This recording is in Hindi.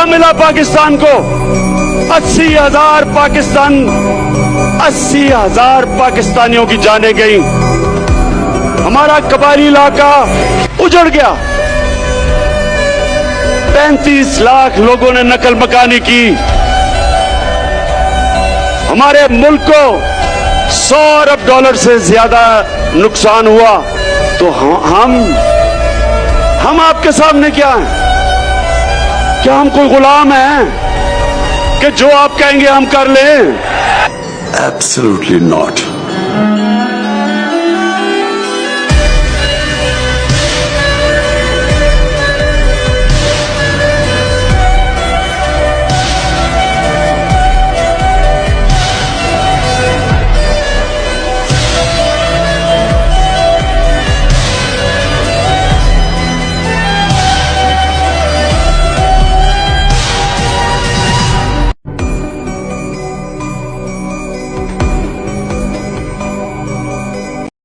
मिला पाकिस्तान को? 80,000 पाकिस्तानियों की जानें गई। हमारा कबायली इलाका उजड़ गया। 35 लाख लोगों ने नकल मकानी की। हमारे मुल्क को $100 अरब से ज्यादा नुकसान हुआ। तो हम आपके सामने क्या हैं? क्या हम कोई गुलाम हैं कि जो आप कहेंगे हम कर लें? Absolutely not.